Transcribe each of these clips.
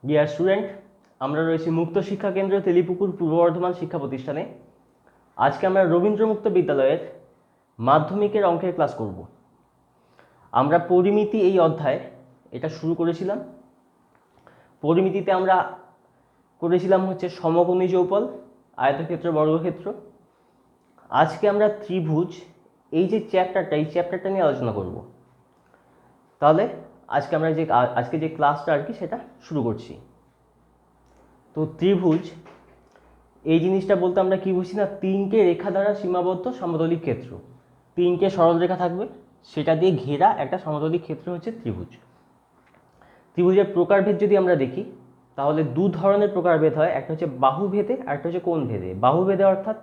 Dear student, আমরা রয়েছি মুক্ত শিক্ষা কেন্দ্র তেলিপুকুর পূর্ব বর্ধমান শিক্ষা প্রতিষ্ঠানে। আজকে আমরা রবীন্দ্র মুক্ত বিদ্যালয়ের মাধ্যমিকের অঙ্কের ক্লাস করব। আমরা পরিমিতি এই অধ্যায় এটা শুরু করেছিলাম। পরিমিতিতে আমরা করেছিলাম হচ্ছে সমকোণী চৌপল, আয়তক্ষেত্র, বর্গক্ষেত্র। আজকে আমরা ত্রিভুজ এই যে চ্যাপ্টারটা নিয়ে আলোচনা করব। তাহলে আজকে যে ক্লাসটা আর কি সেটা শুরু করছি। তো ত্রিভুজ এই জিনিসটা বলতে আমরা কি বুঝি না, তিনটে রেখা দ্বারা সীমাবদ্ধ সমতলিক ক্ষেত্র। তিনটে সরল রেখা থাকবে, সেটা দিয়ে ঘেরা একটা সমতলিক ক্ষেত্র হচ্ছে ত্রিভুজ। ত্রিভুজের প্রকারভেদ যদি আমরা দেখি তাহলে দু ধরনের প্রকারভেদ হয়, একটা হচ্ছে বাহুভেদে আর একটা হচ্ছে কোণ ভেদে। বাহুভেদে অর্থাৎ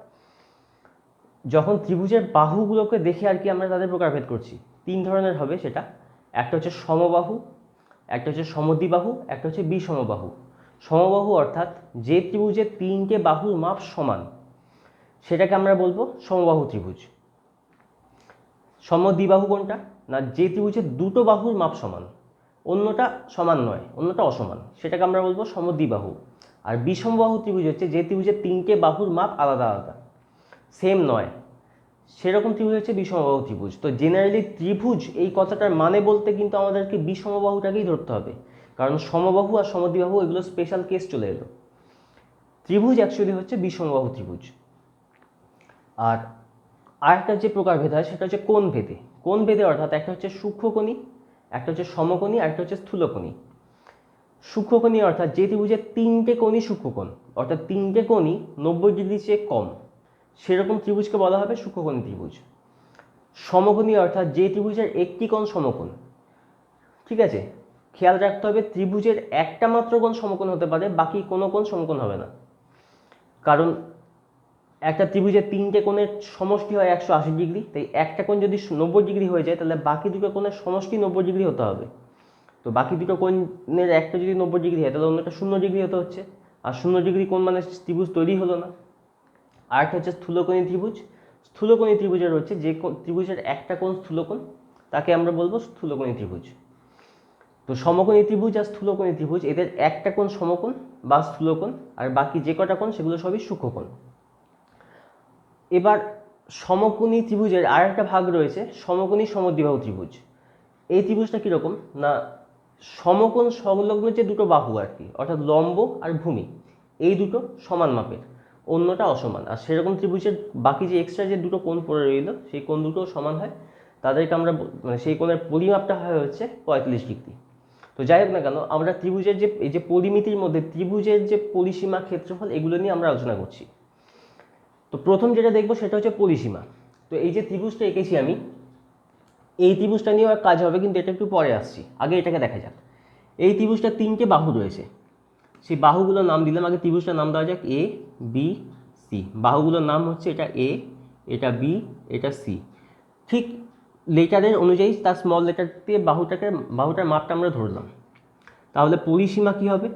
যখন ত্রিভুজের বাহুগুলোকে দেখে আর কি আমরা তাদের প্রকারভেদ করছি। তিন ধরনের হবে সেটা, একটা হচ্ছে সমবাহু, একটা হচ্ছে সমদ্বিবাহু, একটা হচ্ছে বিষমবাহু। সমবাহু অর্থাৎ যে ত্রিভুজের তিনটে বাহুর মাপ সমান, সেটাকে আমরা বলবো সমবাহু ত্রিভুজ। সমদ্বিবাহু কোনটা না, যে ত্রিভুজের দুটো বাহুর মাপ সমান, অন্যটা সমান নয়, অন্যটা অসমান, সেটাকে আমরা বলবো সমদ্বিবাহু। আর বিষমবাহু ত্রিভুজ হচ্ছে যে ত্রিভুজের তিনটে বাহুর মাপ আলাদা আলাদা, সেম নয়, সেরকম ত্রিভুজ হচ্ছে বিষমবাহু ত্রিভুজ। তো জেনারেলি ত্রিভুজ এই কথাটার মানে বলতে কিন্তু আমাদেরকে বিষমবাহুটাকেই ধরতে হবে, কারণ সমবাহু আর সমদ্বিবাহু এগুলো স্পেশাল কেস চলে এলো। ত্রিভুজ অ্যাকচুয়ালি হচ্ছে বিষমবাহু ত্রিভুজ। আর আরেকটা যে প্রকারভেদ হয় সেটা হচ্ছে কোণ ভেদে। কোণ ভেদে অর্থাৎ একটা হচ্ছে সূক্ষ্মকোণী, একটা হচ্ছে সমকোণী, আর একটা হচ্ছে স্থূলকোণী। সূক্ষ্মকোণী অর্থাৎ যে ত্রিভুজের তিনটে কোণই সূক্ষ্মকোণ, অর্থাৎ তিনটে কোণই 90 ডিগ্রির চেয়ে কম, সেরকম ত্রিভুজকে বলা হবে সূক্ষ্মকোণী ত্রিভুজ। সমকোণী অর্থাৎ যে ত্রিভুজের একটি কোণ সমকোণ। ঠিক আছে, খেয়াল রাখতে হবে ত্রিভুজের একটা মাত্র কোণ সমকোণ হতে পারে, বাকি কোনো কোণ সমকোণ হবে না। কারণ একটা ত্রিভুজের তিনটে কোণের সমষ্টি হয় 180 ডিগ্রি, তাই একটা কোণ যদি 90 ডিগ্রি হয়ে যায় তাহলে বাকি দুটো কোণের সমষ্টি 90 ডিগ্রি হতে হবে। তো বাকি দুটো কোণের একটা যদি 90 ডিগ্রি হয় তাহলে অন্যটা 0 ডিগ্রি হতে হচ্ছে, আর 0 ডিগ্রি কোণ মানে ত্রিভুজ তৈরি হলো না। আরেকটা হচ্ছে স্থূলকোণী ত্রিভুজ। স্থূলকোণী ত্রিভুজের হচ্ছে যে ত্রিভুজের একটা কোণ স্থূলকোণ, তাকে আমরা বলবো স্থূলকোণী ত্রিভুজ। তো সমকোণী ত্রিভুজ আর স্থূলকোণী ত্রিভুজ এদের একটা কোণ সমকোণ বা স্থূলকোণ, আর বাকি যে কটা কোণ সেগুলো সবই সূক্ষ্মকোণ। এবার সমকোণী ত্রিভুজের আর একটা ভাগ রয়েছে সমকোণী সমদ্বিবাহু ত্রিভুজ। এই ত্রিভুজটা কীরকম না, সমকোণ সংলগ্ন যে দুটো বাহু আর কি, অর্থাৎ লম্ব আর ভূমি, এই দুটো সমান মাপের, অন্যটা অসমান। আর সেরকম ত্রিভুজের বাকি যে এক্সট্রা যে দুটো কোণ পড়ে রইল সেই কোণ দুটো সমান হয়, তাদেরকে আমরা মানে সেই কোণের পরিমাপটা হয় হচ্ছে 45 ডিগ্রি। তো যাই হোক না কেন, আমরা ত্রিভুজের যে এই যে পরিমিতির মধ্যে ত্রিভুজের যে পরিসীমা, ক্ষেত্রফল, এগুলো নিয়ে আমরা আলোচনা করছি। তো প্রথম যেটা দেখবো সেটা হচ্ছে পরিসীমা। তো এই যে ত্রিভুজটা এঁকেছি আমি, এই ত্রিভুজটা নিয়েও এক কাজ হবে, কিন্তু এটা একটু পরে আসছি, আগে এটাকে দেখা যাক। এই ত্রিভুজটা তিনটে বাহু রয়েছে, সেই বাহুগুলোর নাম দিলাম। আগে ত্রিভুজটার নাম দেওয়া যাক এ বি সি। বাহুগুলোর নাম হচ্ছে এটা এ, এটা বি, এটা সি। ঠিক লেটারের অনুযায়ী তার স্মল লেটার দিয়ে বাহুটার মাপটা আমরা ধরলাম। তাহলে পরিসীমা কি হবে,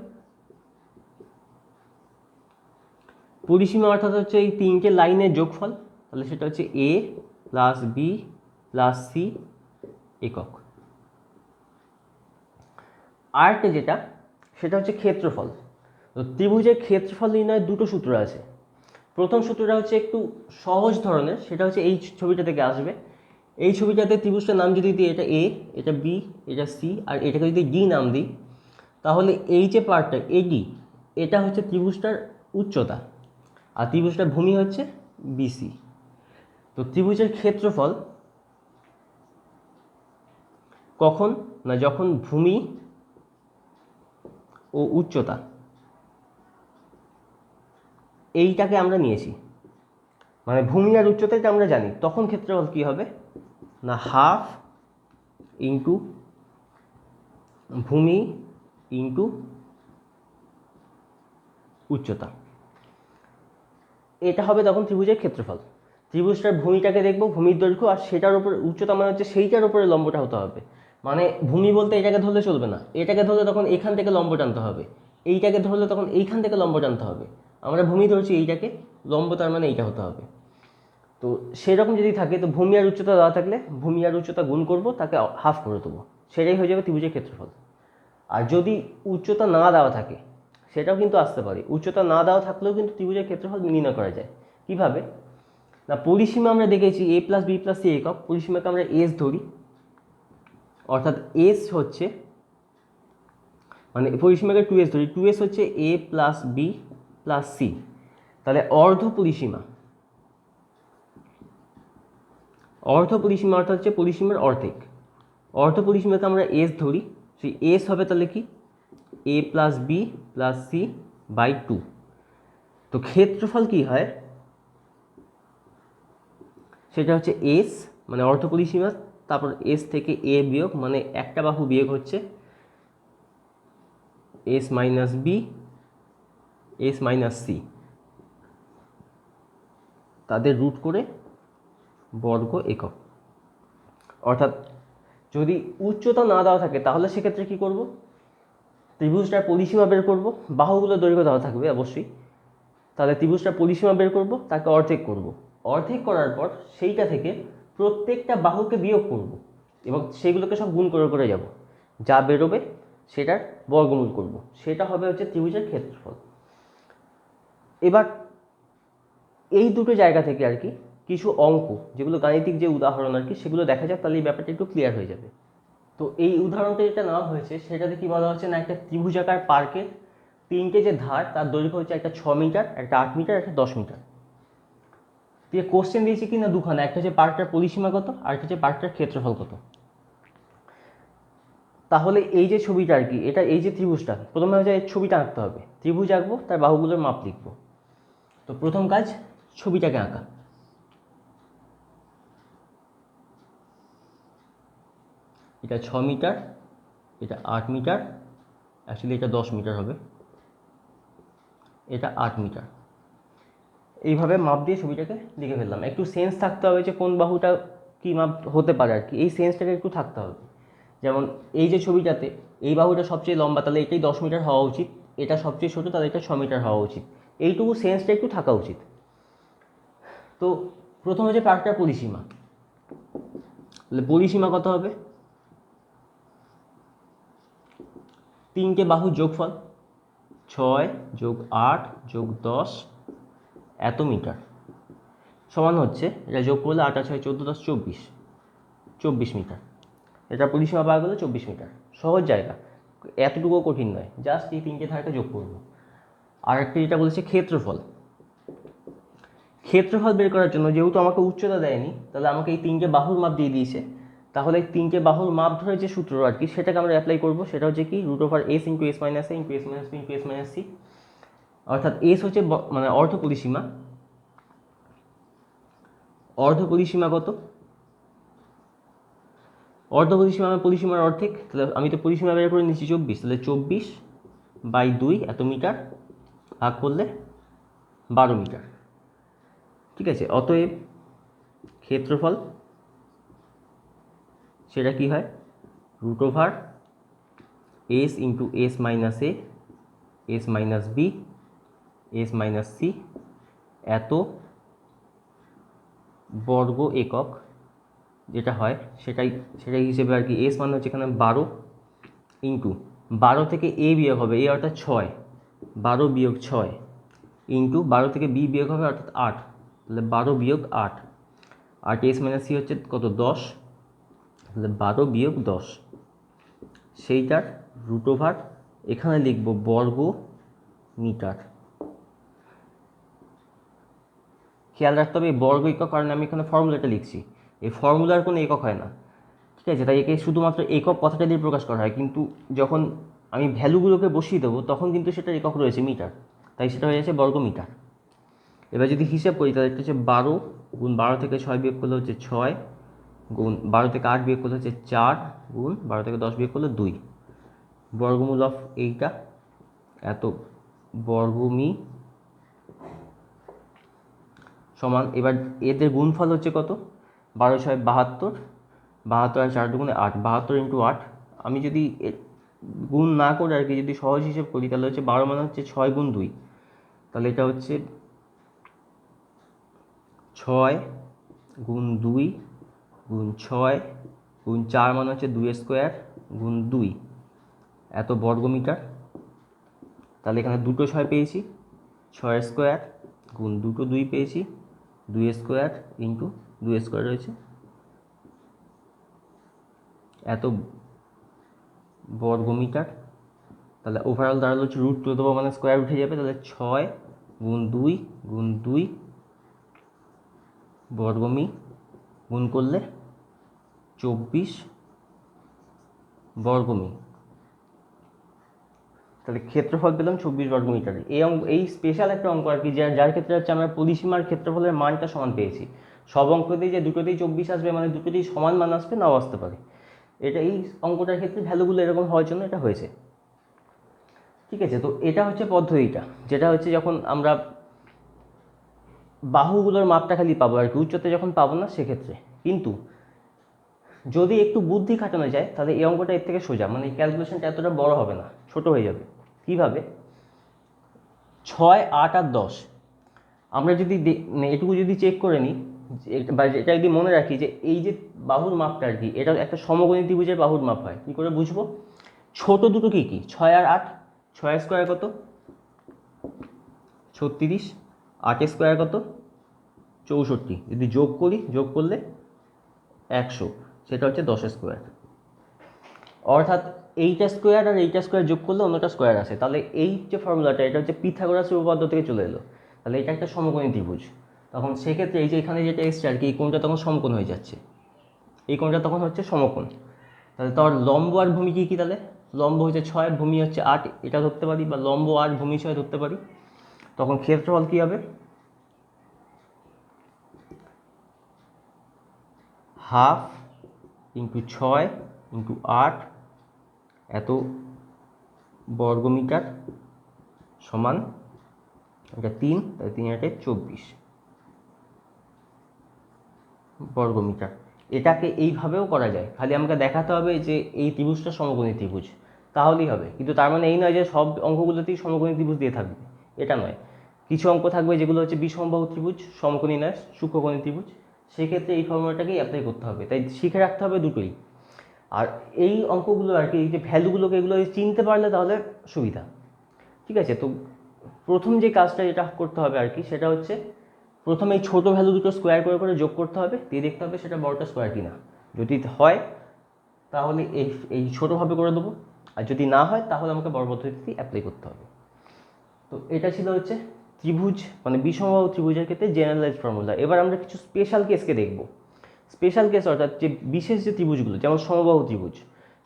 পরিসীমা অর্থাৎ হচ্ছে এই তিনটে লাইনের যোগফল, তাহলে সেটা হচ্ছে এ প্লাস বি প্লাস সি একক। আরেকটা যেটা সেটা হচ্ছে ক্ষেত্রফল। তো ত্রিভুজের ক্ষেত্রফল নির্ণয়ের দুটো সূত্র আছে। প্রথম সূত্রটা হচ্ছে একটু সহজ ধরনের, সেটা হচ্ছে এই ছবিটা থেকে আসবে। এই ছবিটাতে ত্রিভুজটার নাম যদি দিই এটা এ, এটা বি, এটা সি, আর এটাকে যদি ডি নাম দিই, তাহলে এই যে পার্টটা এডি, এটা হচ্ছে ত্রিভুজটার উচ্চতা, আর ত্রিভুজটার ভূমি হচ্ছে বিসি। তো ত্রিভুজের ক্ষেত্রফল কখন না, যখন ভূমি ও উচ্চতা এইটাকে আমরা নিয়েছি, মানে ভূমি আর উচ্চতাটা আমরা জানি, তখন ক্ষেত্রফল কী হবে না, হাফ ইন্টু ভূমি ইন্টু উচ্চতা। এটা হবে তখন ত্রিভুজের ক্ষেত্রফল। ত্রিভুজটার ভূমিটাকে দেখবো, ভূমির দৈর্ঘ্য, আর সেটার উপর উচ্চতা মানে হচ্ছে সেইটার উপরে লম্বটা হতে হবে। মানে ভূমি বলতে এটাকে ধরলে চলবে না, এটাকে ধরলে তখন এখান থেকে লম্ব টানতে হবে, এইটাকে ধরলে তখন এইখান থেকে লম্ব টানতে হবে। আমরা ভূমি ধরছি এইটাকে, লম্ব তার মানে এইটা হতে হবে। তো সেরকম যদি থাকে, তো ভূমি আর উচ্চতা দেওয়া থাকলে ভূমি আর উচ্চতা গুণ করব, তাকে হাফ করে দেবো, সেটাই হয়ে যাবে ত্রিভুজের ক্ষেত্রফল। আর যদি উচ্চতা না দেওয়া থাকে সেটাও কিন্তু আসতে পারে, উচ্চতা না দেওয়া থাকলেও কিন্তু ত্রিভুজের ক্ষেত্রফল নির্ণয় করা যায়। কিভাবে না, পরিসীমা আমরা দেখেছি a plus B plus C একক, পরিসীমাকে আমরা এস ধরি, অর্থাৎ এস হচ্ছে মানে পরিসীমাকে 2s ধরি, 2s হচ্ছে a plus B plus C, তাহলে অর্ধ পরিসীমা অর্থাৎ হচ্ছে পরিসীমার অর্ধেক, অর্ধ পরিসীমাকে আমরা এস ধরি, সেই এস হবে তাহলে কি a plus B plus C by 2। তো ক্ষেত্রফল কি হয়, সেটা হচ্ছে এস মানে অর্ধ পরিসীমা, তারপর এস থেকে এ বিয়োগ মানে একটা বাহু বিয়োগ হচ্ছে S minus B S minus C, তাদের রুট করে বর্গ একক। অর্থাৎ যদি উচ্চতা না দেওয়া থাকে তাহলে সেক্ষেত্রে কি করব, ত্রিভুজটার পরিসীমা বের করব, বাহুগুলো দৈর্ঘ্য দেওয়া থাকবে অবশ্যই, তাহলে ত্রিভুজটার পরিসীমা বের করব, তাকে অর্ধেক করব, অর্ধেক করার পর সেইটা থেকে প্রত্যেকটা বাহুকে বিয়োগ করব এবং সেগুলোকে সব গুণ করে করে যাব, যা বেরোবে সেটার বর্গমূল করব, সেটা হবে হচ্ছে ত্রিভুজের ক্ষেত্রফল। এবার এই দুটো জায়গা থেকে আর কি কিছু অঙ্ক, যেগুলো গাণিতিক যে উদাহরণ আর কি, সেগুলো দেখা যাক, তাহলে এই ব্যাপারটা একটু ক্লিয়ার হয়ে যাবে। তো এই উদাহরণটা যেটা নেওয়া হয়েছে সেটাতে কি বলা হচ্ছে না, একটা ত্রিভুজাকার পার্কের তিনটে যে ধার তার দৈর্ঘ্য হচ্ছে একটা 6 মিটার, একটা 8 মিটার, একটা 10 মিটার। দিয়ে কোশ্চেন দিয়েছে কি না দুখানা, একটা হচ্ছে পার্কটার পরিসীমা কত আর একটা হচ্ছে পার্কটার ক্ষেত্রফল কত। তাহলে এই যে ছবিটা আর কি, এটা এই যে ত্রিভুজটা, প্রথমে হচ্ছে এই ছবিটা আঁকতে হবে, ত্রিভুজ আঁকবো, তার বাহুগুলোর মাপ লিখবো। তো প্রথম কাজ ছবিটাকে আঁকা। এটা 6 মিটার, এটা 8 মিটার, অ্যাকচুয়ালি এটা 10 মিটার হবে, এটা 8 মিটার। এইভাবে মাপ দিয়ে ছবিটাকে লিখে ফেললাম। একটু সেন্স থাকতে হবে যে কোন বাহুটা কী মাপ হতে পারে আর কি, এই সেন্সটাকে একটু থাকতে হবে। যেমন এই যে ছবিটাতে এই বাহুটা সবচেয়ে লম্বা, তাহলে এটাই 10 মিটার হওয়া উচিত, এটা সবচেয়ে ছোটো, তাহলে এটা 6 মিটার হওয়া উচিত, এইটুকু সেন্সটা একটু থাকা উচিত। তো প্রথম হচ্ছে পার্কটার পরিসীমা, তাহলে পরিসীমা কত হবে, তিনটে বাহুর যোগফল 6 যোগ 8 যোগ 10 এত মিটার সমান হচ্ছে, এটা যোগ করলে 8 আর 6 14 10 24 মিটার। এটা পরিসীমা পাওয়া গেলো 24 মিটার। সহজ জায়গা, এতটুকুও কঠিন নয়, জাস্ট এই তিনটে ধারকে যোগ করব। আর একটা যেটা বলেছে ক্ষেত্রফল, ক্ষেত্রফল বের করার জন্য যেহেতু আমাকে উচ্চতা দেয়নি, তাহলে আমাকে এই তিনটে বাহুর মাপ দিয়ে দিয়েছে, তাহলে এই তিনটে বাহুর মাপ ধরে যে সূত্র আর কি, সেটাকে আমরা অ্যাপ্লাই করবো। সেটা হচ্ছে কি root over S into S minus A into S minus B into S minus C. অর্থাৎ এস হচ্ছে মানে অর্ধ পরিসীমা, অর্ধ পরিসীমা কত, অর্ধ পরিসীমা আমার পরিসীমার অর্ধেক, তাহলে আমি তো পরিসীমা বের করে নিচ্ছি 24, তাহলে 24/2 এত মিটার ভাগ করলে 12 মিটার। ঠিক আছে, অতএব ক্ষেত্রফল সেটা কি হয়, root over S into S minus A S minus B S minus C এত বর্গ একক, যেটা হয় সেটাই হিসেবে আর কি। এস মানে হচ্ছে এখানে 12 ইন্টু 12 থেকে এ বিয়োগ হবে, এ অর্থাৎ 6, 12 বিয়োগ 6 ইন্টু 12 থেকে বি বিয়োগ হবে অর্থাৎ 8, তাহলে 12 বিয়োগ 8, 8 এস মাইনাস সি হচ্ছে কত 10, তাহলে 12 বিয়োগ 10, সেইটার রুট ওভার এখানে লিখব বর্গ মিটার। খেয়াল রাখতে হবে এই বর্গ একক, কারণ আমি এখানে ফর্মুলাটা লিখছি, এই ফর্মুলার কোনো একক হয় না, ঠিক আছে, তাই একে শুধুমাত্র একক কথাটা দিয়ে প্রকাশ করা হয়, কিন্তু যখন আমি ভ্যালুগুলোকে বসিয়ে দেবো তখন কিন্তু সেটার একক রয়েছে মিটার, তাই সেটা হয়ে যাচ্ছে বর্গ মিটার। এবার যদি হিসাব করি তাহলে এটা হচ্ছে 12 গুণ 12 থেকে 6 বিয়োগ করলে হচ্ছে 6 গুণ 12 থেকে 8 বিয়োগ করলে হচ্ছে 4 গুণ 12 থেকে 10 বিয়োগ করলে 2, বর্গমূল অফ এইটা এত বর্গমি সমান। এবার এদের গুণফল হচ্ছে কত, 12 6 72, 72 আর 4 দুগুণে 8, 72 ইন্টু 8। আমি যদি গুণ না করে আর কি যদি সহজ হিসেব করি তাহলে হচ্ছে 12 মানে হচ্ছে 6 গুণ 2, তাহলে এটা হচ্ছে 6 গুণ 2 গুণ 6 গুণ 4 মানে হচ্ছে 2 স্কোয়ার গুণ 2, এত বর্গমিটার। তাহলে এখানে দুটো 6 পেয়েছি, 6 স্কোয়ার গুণ দুটো 2 পেয়েছি, 2 স্কোয়ার ইন্টু 2 স্কোয়ার রয়েছে, এত বর্গমিটার। তাহলে ওভারঅল দাঁড়ালো হচ্ছে রুট তুলে দেবো, মানে স্কোয়ার উঠে যাবে। তাহলে 6 গুণ 2 গুণ 2 বর্গমি গুণ করলে 24 বর্গমি। তাহলে ক্ষেত্রফল পেলাম 24 বর্গমিটার। এই স্পেশাল একটা অঙ্ক আর কি, যার ক্ষেত্রে হচ্ছে আমরা পরিসীমার ক্ষেত্রফলের মানটা সমান পেয়েছি। সব অঙ্কতেই যে দুটোতেই 24 আসবে মানে দুটোতেই সমান মান আসবে, নাও আসতে পারে। এটা এই অঙ্কটার ক্ষেত্রে ভ্যালুগুলো এরকম হওয়ার জন্য এটা হয়েছে। ঠিক আছে, তো এটা হচ্ছে পদ্ধতিটা, যেটা হচ্ছে যখন আমরা বাহুগুলোর মাপটা খালি পাবো আর কি, উচ্চতা যখন পাবো না সেক্ষেত্রে। কিন্তু যদি একটু বুদ্ধি খাটানো যায় তাহলে এই অঙ্কটা এর থেকে সোজা, মানে ক্যালকুলেশনটা এতটা বড় হবে না, ছোট হয়ে যাবে। কীভাবে? 6, 8 আর 10 আমরা যদি এটুকু যদি চেক করে নিই, বা এটা যদি মনে রাখি যে এই যে বাহুর মাপটা আর কি, এটা একটা সমকোণী ত্রিভুজের বাহুর মাপ হয়। কী করে বুঝবো? ছোট দুটো কী কী? 6 আর 8। 6 স্কোয়ার কত? 36। 8 স্কোয়ার কত? 64। যদি যোগ করি, যোগ করলে 100, সেটা হচ্ছে 10 স্কোয়ার। অর্থাৎ এইটা স্কোয়ার আর এইটা স্কোয়ার যোগ করলে অন্যটা স্কোয়ার আসে। তাহলে এই যে ফর্মুলাটা, এটা হচ্ছে পিথাগোরাসের উপপাদ্য থেকে চলে এলো। তাহলে এটা একটা সমকোণী ত্রিভুজ। তখন সেক্ষেত্রে এই যে এখানে যেটা এসছে আর কি, এই কোণটা তখন সমকোণ হয়ে যাচ্ছে, এই কোণটা তখন হচ্ছে সমকোণ। তাহলে তোর লম্ব আর ভূমি কী কী? তাহলে লম্ব হচ্ছে 6, ভূমি হচ্ছে 8, এটা ধরতে পারি, বা লম্ব 8 ভূমি 6 ধরতে পারি। তখন ক্ষেত্রফল কী হবে? হাফ ইন্টু 6 ইন্টু 8 এত বর্গমিটার সমান, এটা 3, তাহলে 3 8 24 বর্গমিটার। এটাকে এইভাবেও করা যায়, খালি আমাকে দেখাতে হবে যে এই ত্রিভুজটা সমকোণী ত্রিভুজ, তাহলেই হবে। কিন্তু তার মানে এই নয় যে সব অঙ্কগুলোতেই সমকোণী ত্রিভুজ দিয়ে থাকবে, এটা নয়। কিছু অঙ্ক থাকবে যেগুলো হচ্ছে বিষমবাহু ত্রিভুজ, সমকোণী নয়, সূক্ষ্মকোণী ত্রিভুজ। সেক্ষেত্রে এই ফর্মুলাটাকেই অ্যাপ্লাই করতে হবে, তাই শিখে রাখতে হবে দুটোই। আর এই অঙ্কগুলো আর কি, এই যে ভ্যালুগুলোকে, এগুলো চিনতে পারলে তাহলে সুবিধা। ঠিক আছে, তো প্রথম যে কাজটা যেটা করতে হবে আর কি, সেটা হচ্ছে প্রথমে এই ছোটো ভ্যালু দুটো স্কোয়ার করে করে যোগ করতে হবে, দিয়ে দেখতে হবে সেটা বড়টা স্কোয়ার কিনা। যদি হয় তাহলে এই ছোটোভাবে করে দেবো, আর যদি না হয় তাহলে আমাকে বড় পদ্ধতিতে অ্যাপ্লাই করতে হবে। তো এটা ছিল হচ্ছে ত্রিভুজ, মানে বিষমবাহু ত্রিভুজের ক্ষেত্রে জেনারেলাইজ ফর্মুলা। এবার আমরা কিছু স্পেশাল কেসকে দেখব। স্পেশাল কেস অর্থাৎ যে বিশেষ যে ত্রিভুজগুলো, যেমন সমবাহু ত্রিভুজ,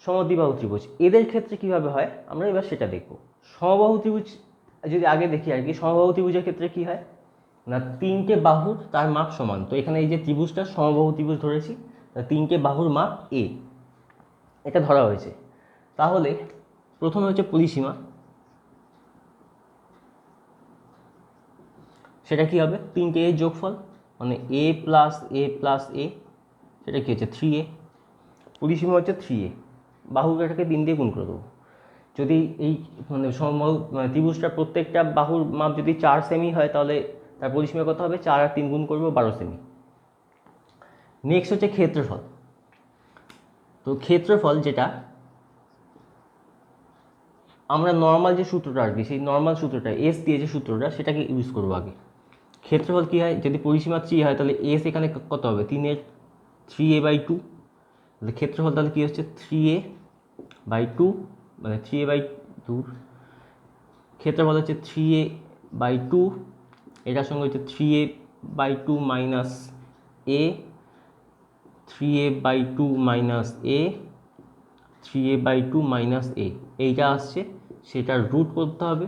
সমদ্বিবাহু ত্রিভুজ, এদের ক্ষেত্রে কীভাবে হয় আমরা এবার সেটা দেখব। সমবাহু ত্রিভুজ যদি আগে দেখি আর কি, সমবাহু ত্রিভুজের ক্ষেত্রে কী হয় না, 3টে বাহুর তার মাপ সমান। তো এখানে এই যে ত্রিভুজটা সমবাহু ত্রিভুজ ধরেছি, 3টে বাহুর মাপ এ, এটা ধরা হয়েছে। তাহলে প্রথমে হচ্ছে পরিসীমা, সেটা কি হবে? 3টে এর যোগফল, মানে এ প্লাস এ প্লাস এ, সেটা কী হচ্ছে 3a। পরিসীমা হচ্ছে 3a, বাহুটাকে 3 দিয়ে গুণ করে দেবো। যদি এই মানে ত্রিভুজটার প্রত্যেকটা বাহুর মাপ যদি 4 সেমি হয়, তাহলে তার পরিসীমা কত হবে? 4 আর 3 গুণ করবো, 12 সেমি। নেক্সট হচ্ছে ক্ষেত্রফল। তো ক্ষেত্রফল যেটা আমরা নর্মাল যে সূত্রটা আর কি, সেই নর্মাল সূত্রটা এস দিয়ে যে সূত্রটা, সেটাকে ইউজ করবো আগে। ক্ষেত্রফল কী হয়? যদি পরিসীমা 3 হয় তাহলে এস এখানে কত হবে? 3 3a/2। তাহলে ক্ষেত্রফল তাহলে কী হচ্ছে? 3a/2, মানে 3a/2। ক্ষেত্রফল হচ্ছে 3a/2, এটার সঙ্গে হচ্ছে 3a/2 মাইনাস এ, 3a/2 মাইনাস এ, 3a/2 মাইনাস এ, এইটা আসছে, সেটার রুট করতে হবে।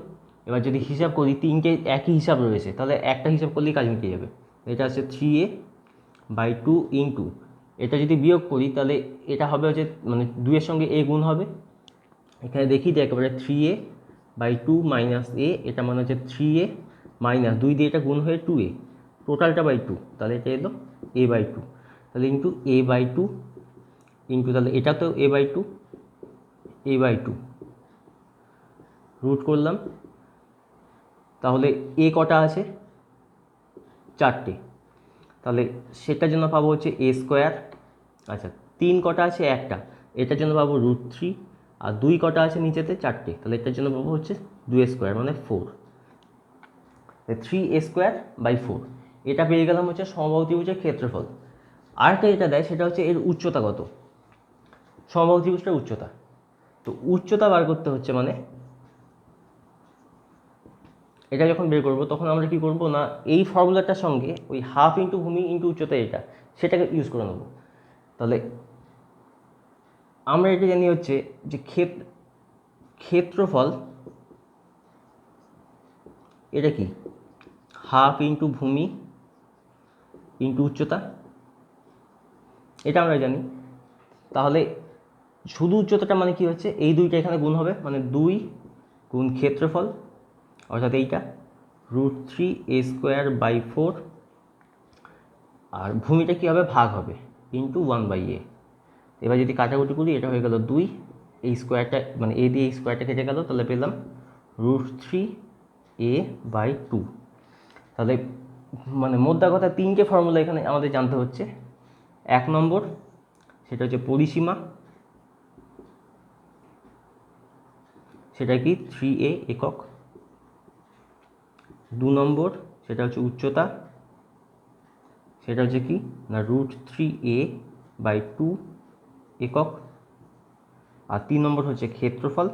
এবার যদি হিসাব করি, 3টে একই হিসাব রয়েছে, তাহলে একটা হিসাব করলেই কাজ মিটে যাবে। এটা হচ্ছে 3a/2 ইন্টু, এটা যদি বিয়োগ করি তাহলে এটা হবে হচ্ছে, মানে 2-এর সঙ্গে এ গুণ হবে। এখানে দেখি যে একেবারে 3a/2 মাইনাস এ, এটা মানে হচ্ছে 3a মাইনাস 2 দিয়ে এটা গুণ হয়ে 2a, টোটালটা বাই 2, তাহলে এটা এলো a/2। তাহলে ইন্টু a/2 ইন্টু, তাহলে এটা তো a/2, a/2 রুট করলাম। তাহলে এ কটা আছে? 4টে, তাহলে সেটার জন্য পাবো হচ্ছে a স্কোয়ার। আচ্ছা, 3 কটা আছে? একটা, এটার জন্য পাবো √3। আর 2 কটা আছে নিচেতে? 4টে। তাহলে এটার জন্য পাবো হচ্ছে 2a স্কোয়ার মানে 4, 3a স্কোয়ার বাই 4। এটা পেয়ে গেলাম হচ্ছে সমবাহু ত্রিভুজের ক্ষেত্রফল। আরেকটা যেটা দেয় সেটা হচ্ছে এর উচ্চতা কত, সমবাহু ত্রিভুজটার উচ্চতা। তো উচ্চতা বার করতে হচ্ছে মানে এটা যখন বের করবো তখন আমরা কি করব না, এই ফর্মুলাটার সঙ্গে ওই হাফ ইন্টু ভূমি ইন্টু উচ্চতা এটা সেটাকে ইউজ করে নেব। তাহলে আমরা এটা জানি হচ্ছে যে ক্ষেত্রফল এটা কি হাফ ইন্টু ভূমি ইন্টু উচ্চতা, এটা আমরা জানি। তাহলে শুধু উচ্চতাটা মানে কি হচ্ছে, এই দুইটা এখানে গুণ হবে, মানে 2 গুণ ক্ষেত্রফল অর্থাৎ এইটা √3a স্কোয়ার বাই 4, আর ভূমিটা কী হবে ভাগ হবে ইন্টু 1/a। এবার যদি কাটাকুটি করি এটা হয়ে গেল 2, এই স্কোয়ারটা মানে এ দিয়ে এই স্কোয়ারটা কেটে গেল, তাহলে পেলাম √3a/2। তাহলে মানে মোদ্দা কথা 3টে ফর্মুলা এখানে আমাদের জানতে হচ্ছে। 1 নম্বর সেটা হচ্ছে পরিসীমা, সেটা কি 3a একক। 2 নম্বর সেটা হচ্ছে উচ্চতা, সেটা হচ্ছে কি না √3a/2 একক। আর 3 নম্বর হচ্ছে ক্ষেত্রফল,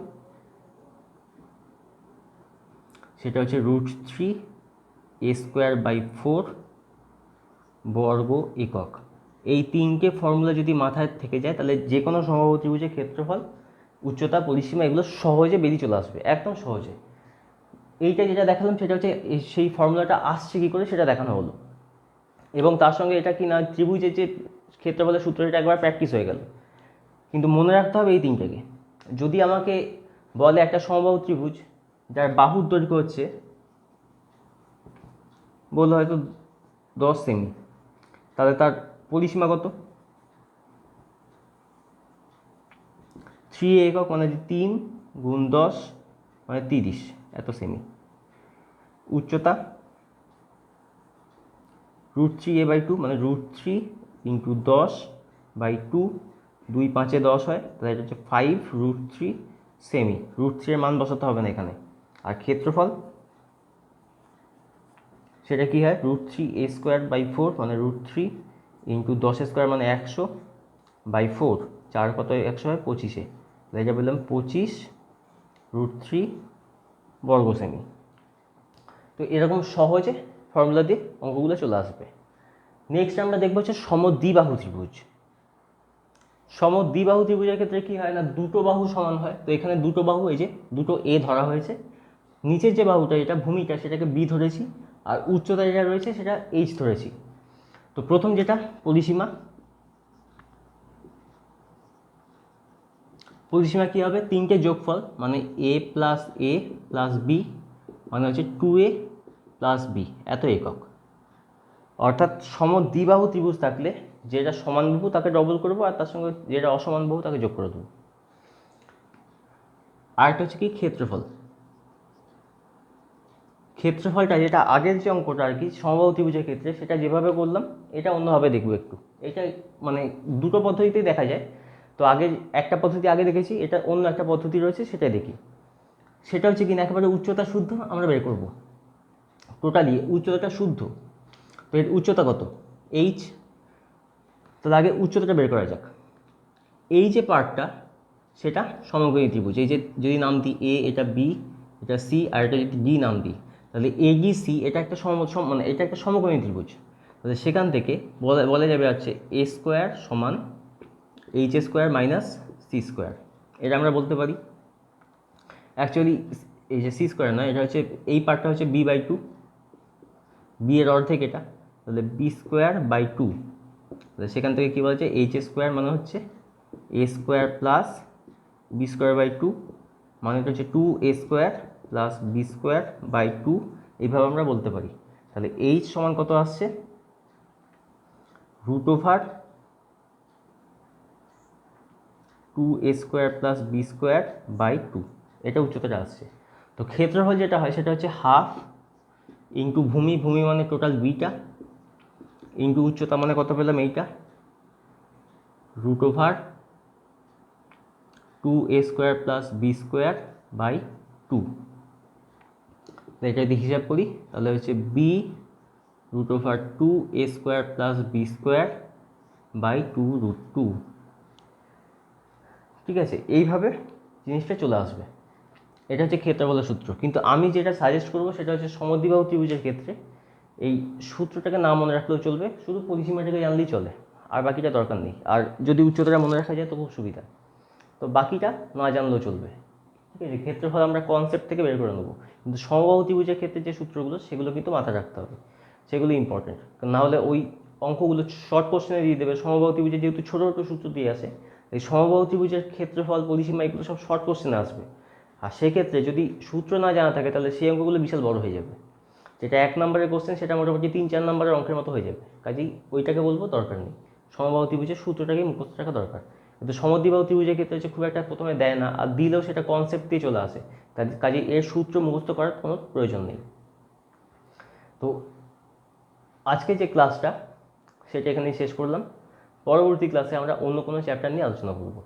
সেটা হচ্ছে √3a স্কোয়ার বাই 4 বর্গ একক। এই 3টে ফর্মুলা যদি মাথায় থেকে যায় তাহলে যে কোনো সমবাহু ত্রিভুজের ক্ষেত্রফল, উচ্চতা, পরিসীমা এগুলো সহজে বেরিয়ে চলে আসবে, একদম সহজে। এইটা যেটা দেখালাম সেটা হচ্ছে সেই ফর্মুলাটা আসছে কী করে সেটা দেখানো হলো, এবং তার সঙ্গে এটা কি না ত্রিভুজের যে ক্ষেত্রফলের সূত্র এটা একবার প্র্যাকটিস হয়ে গেল। কিন্তু মনে রাখতে হবে এই 3টাকে। যদি আমাকে বলে একটা সমবাহু ত্রিভুজ যার বাহুর দৈর্ঘ্য হচ্ছে বললো হয়তো 10 সেমি, তাহলে তার পরিসীমা কত? 3 একক মানে 3 গুণ 10 মানে 30 এত সেমি। উচ্চতা √3a/2 মানে √3 ইন্টু 10/2, 2 5 10 হয়, তাহলে এটা হচ্ছে 5√3 সেমি। √3 এর মান বসাতে হবে না এখানে। আর ক্ষেত্রফল সেটা কি হয় √3a স্কোয়ার বাই 4 মানে √3 ইন্টু 10 স্কোয়ার মানে 100/4, 4 কত 100 হয় 25-এ, তাহলে এটা বললাম 25√3 বর্গ সেমি। তো এরকম সহজে ফর্মুলা দিয়ে অঙ্কগুলো চলে আসবে। নেক্সট আমরা দেখবো হচ্ছে সমদ্বিবাহু ত্রিভুজ। সমদ্বিবাহু ত্রিভুজের ক্ষেত্রে কি হয় না, দুটো বাহু সমান হয়। তো এখানে দুটো বাহু, এই যে দুটো এ ধরা হয়েছে, নিচের যে বাহুটা এটা ভূমিটা সেটাকে বি ধরেছি, আর উচ্চতা যেটা রয়েছে সেটা এইচ ধরেছি। তো প্রথম যেটা পরিসীমা, পরিসীমা কী হবে, 3টে যোগফল মানে a plus a plus B মানে হচ্ছে 2a প্লাস বি এত একক। অর্থাৎ সমদ্বিবাহু ত্রিভুজ থাকলে যেটা সমান বাহু তাকে ডবল করবো, আর তার সঙ্গে যেটা অসমান বাহু তাকে যোগ করে দেবো। আরেকটা হচ্ছে কি ক্ষেত্রফল। ক্ষেত্রফলটা যেটা আগের যে অঙ্কটা আর কি সমবাহু ত্রিভুজের ক্ষেত্রে সেটা যেভাবে করলাম এটা অন্যভাবে দেখবো একটু। এটা মানে দুটো পদ্ধতিতেই দেখা যায়। তো আগে একটা পদ্ধতি আগে দেখেছি, এটা অন্য একটা পদ্ধতি রয়েছে সেটাই দেখি। সেটা হচ্ছে কিনা একেবারে উচ্চতা শুদ্ধ আমরা বের করব, টোটালি উচ্চতাটা শুদ্ধ। তো এর উচ্চতা কত? এইচ। তাহলে আগে উচ্চতাটা বের করা যাক। এই যে পার্টটা সেটা সমকোণী ত্রিভুজ, এই যে যদি নাম দিই এ, এটা বি, এটা সি, আর এটা যদি ডি নাম দিই, তাহলে এ বি সি এটা একটা মানে এটা একটা সমকোণী ত্রিভুজ। তাহলে সেখান থেকে বলা যাবে হচ্ছে এ স্কোয়ার সমান H square minus C square. এটা আমরা বলতে পারি। অ্যাকচুয়ালি এই যে সি স্কোয়ার নয়, এটা হচ্ছে এই পার্টটা হচ্ছে b/2, বি এর অর্ধেক এটা, তাহলে b²/2। তাহলে সেখান থেকে কী বলা যায়, এইচ স্কোয়ার মানে হচ্ছে a স্কোয়ার প্লাস b²/2 মানে এটা হচ্ছে 2a স্কোয়ার প্লাস b²/2, এইভাবে আমরা বলতে পারি। তাহলে এইচ সমান কত আসছে, √2a স্কোয়ার প্লাস b²/2, এটা উচ্চতাটা আসছে। তো ক্ষেত্রফল যেটা হয় সেটা হচ্ছে হাফ ইন্টু ভূমি, ভূমি মানে টোটাল বিটা, ইন্টু উচ্চতা মানে কত পেলাম এইটা, 2a² প্লাস b² / 2। এটা যদি হিসাব করি তাহলে হচ্ছে b√2a² প্লাস b²/2√2। ঠিক আছে, এইভাবে জিনিসটা চলে আসবে। এটা হচ্ছে ক্ষেত্রফলের সূত্র। কিন্তু আমি যেটা সাজেস্ট করবো সেটা হচ্ছে সমদ্বিবাহু ত্রিভুজের ক্ষেত্রে এই সূত্রটাকে না মনে রাখলেও চলবে, শুধু পরিসীমাটাকে জানলেই চলে, আর বাকিটা দরকার নেই। আর যদি উচ্চতাটা মনে রাখা যায় তো খুব সুবিধা, তো বাকিটা না জানলেও চলবে। ঠিক আছে, ক্ষেত্রফল আমরা কনসেপ্ট থেকে বের করে নেবো, কিন্তু সমবাহু ত্রিভুজের ক্ষেত্রে যে সূত্রগুলো সেগুলো কিন্তু মাথায় রাখতে হবে, সেগুলো ইম্পর্টেন্ট। না হলে ওই অঙ্কগুলো শর্ট কোশ্চেনে দিয়ে দেবে। সমবাহু ত্রিভুজে যেহেতু ছোটো ছোটো সূত্র দিয়ে আসে, এই সমবাহু ত্রিভুজের ক্ষেত্রফল, পরিসীমা এগুলো সব শর্ট কোশ্চেনে আসবে। আর সেক্ষেত্রে যদি সূত্র না জানা থাকে তাহলে সেই অঙ্কগুলো বিশাল বড় হয়ে যাবে। যেটা 1 নম্বরের কোশ্চেন সেটা মোটামুটি 3-4 নম্বরের অঙ্কের মতো হয়ে যাবে। কাজেই ওইটাকে বলবো দরকার নেই, সমবাহু ত্রিভুজের সূত্রটাকে মুখস্থ রাখা দরকার। কিন্তু সমদ্বিবাহু ত্রিভুজের ক্ষেত্রে হচ্ছে খুব একটা প্রথমে দেয় না, আর দিলেও সেটা কনসেপ্ট দিয়ে চলে আসে, কাজে এর সূত্র মুখস্থ করার কোনো প্রয়োজন নেই। তো আজকে যে ক্লাসটা সেটা এখানেই শেষ করলাম। পরবর্তী ক্লাসে আমরা অন্য কোনো চ্যাপ্টার নিয়ে আলোচনা করব।